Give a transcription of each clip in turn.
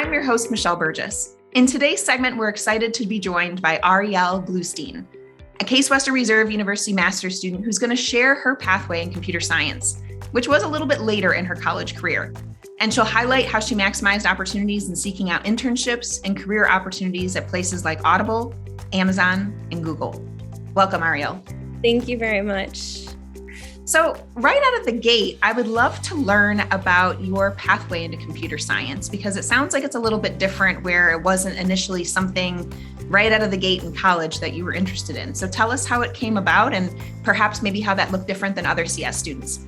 I'm your host, Michelle Burgess. In today's segment, we're excited to be joined by Arielle Bloostein, a Case Western Reserve University master's student who's going to share her pathway in computer science, which was a little bit later in her college career. And she'll highlight how she maximized opportunities in seeking out internships and career opportunities at places like Audible, Amazon, and Google. Welcome, Arielle. Thank you very much. So right out of the gate, I would love to learn about your pathway into computer science, because it sounds like it's a little bit different where it wasn't initially something right out of the gate in college that you were interested in. So tell us how it came about and perhaps maybe how that looked different than other CS students.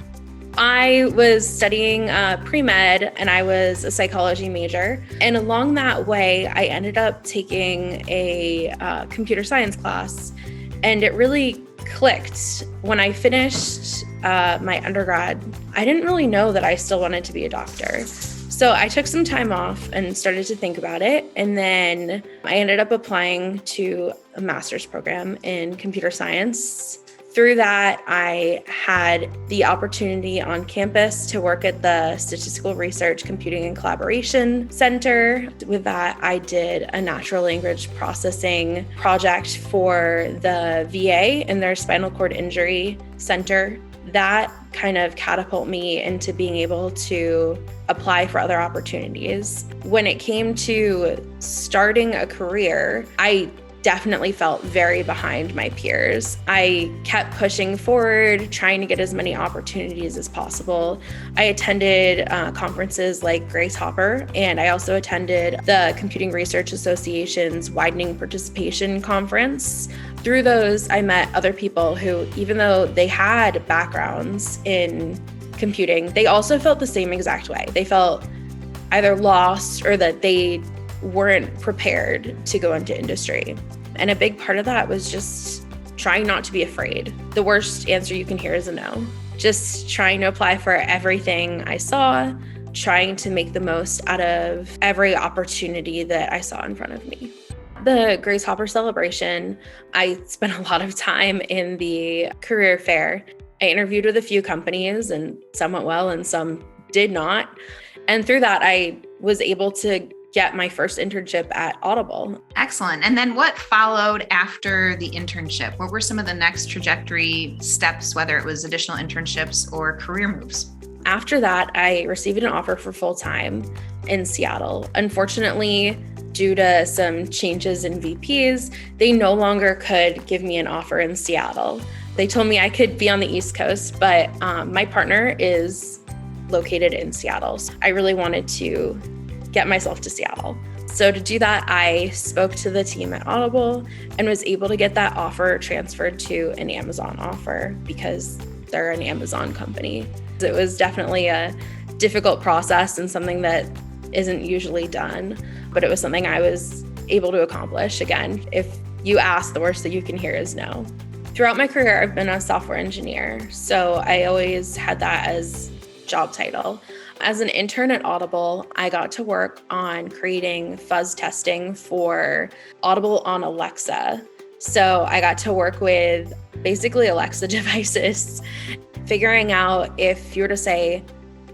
I was studying pre-med and I was a psychology major. And along that way, I ended up taking a computer science class, and it really clicked. When I finished my undergrad, I didn't really know that I still wanted to be a doctor. So I took some time off and started to think about it. And then I ended up applying to a master's program in computer science. Through that, I had the opportunity on campus to work at the Statistical Research Computing and Collaboration Center. With that, I did a natural language processing project for the VA and their spinal cord injury center. That kind of catapulted me into being able to apply for other opportunities. When it came to starting a career, I definitely felt very behind my peers. I kept pushing forward, trying to get as many opportunities as possible. I attended conferences like Grace Hopper, and I also attended the Computing Research Association's Widening Participation Conference. Through those, I met other people who, even though they had backgrounds in computing, they also felt the same exact way. They felt either lost or that they weren't prepared to go into industry. And a big part of that was just trying not to be afraid. The worst answer you can hear is a no. Just trying to apply for everything I saw, trying to make the most out of every opportunity that I saw in front of me. The Grace Hopper celebration, I spent a lot of time in the career fair. I interviewed with a few companies, and some went well and some did not. And through that, I was able to get my first internship at Audible. Excellent. And then what followed after the internship? What were some of the next trajectory steps, whether it was additional internships or career moves? After that, I received an offer for full-time in Seattle. Unfortunately, due to some changes in VPs, they no longer could give me an offer in Seattle. They told me I could be on the East Coast, but my partner is located in Seattle. So I really wanted to get myself to Seattle. So to do that, I spoke to the team at Audible and was able to get that offer transferred to an Amazon offer because they're an Amazon company. It was definitely a difficult process and something that isn't usually done, but it was something I was able to accomplish. Again, if you ask, the worst that you can hear is no. Throughout my career, I've been a software engineer, so I always had that as job title. As an intern at Audible, I got to work on creating fuzz testing for Audible on Alexa. So I got to work with basically Alexa devices, figuring out if you were to say,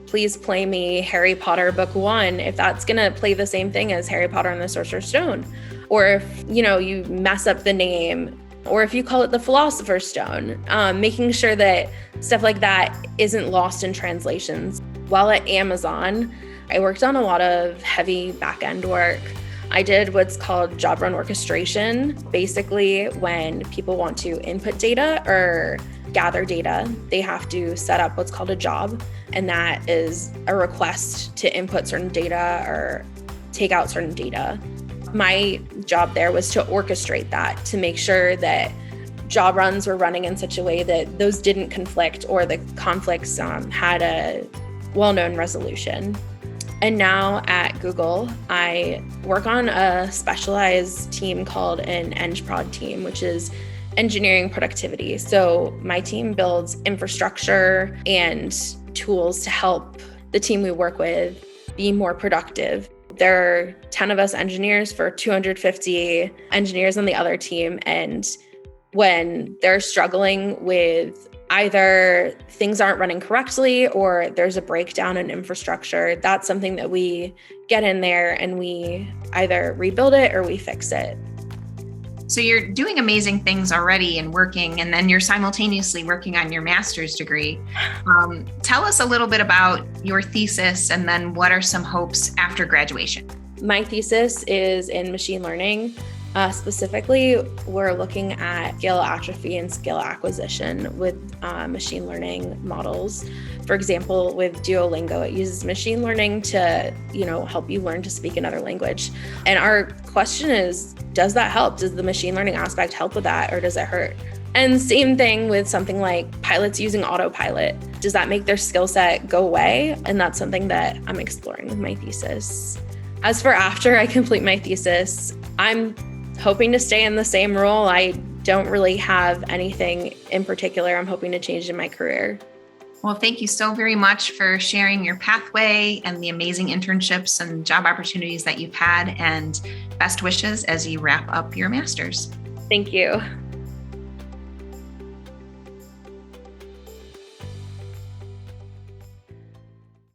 please play me Harry Potter book 1, if that's going to play the same thing as Harry Potter and the Sorcerer's Stone. Or if, you mess up the name, or if you call it the Philosopher's Stone, making sure that stuff like that isn't lost in translations. While at Amazon, I worked on a lot of heavy back-end work. I did what's called job run orchestration. Basically, when people want to input data or gather data, they have to set up what's called a job, and that is a request to input certain data or take out certain data. My job there was to orchestrate that, to make sure that job runs were running in such a way that those didn't conflict or the conflicts had a well-known resolution. And now at Google, I work on a specialized team called an EngProd team, which is engineering productivity. So my team builds infrastructure and tools to help the team we work with be more productive. There are 10 of us engineers for 250 engineers on the other team. And when they're struggling with either things aren't running correctly or there's a breakdown in infrastructure, that's something that we get in there and we either rebuild it or we fix it. So you're doing amazing things already and working, and then you're simultaneously working on your master's degree. Tell us a little bit about your thesis, and then what are some hopes after graduation? My thesis is in machine learning. Specifically, we're looking at skill atrophy and skill acquisition with machine learning models. For example, with Duolingo, it uses machine learning to, help you learn to speak another language. And our question is, does that help? Does the machine learning aspect help with that, or does it hurt? And same thing with something like pilots using autopilot. Does that make their skill set go away? And that's something that I'm exploring with my thesis. As for after I complete my thesis, I'm hoping to stay in the same role. I don't really have anything in particular I'm hoping to change in my career. Well, thank you so very much for sharing your pathway and the amazing internships and job opportunities that you've had, and best wishes as you wrap up your master's. Thank you.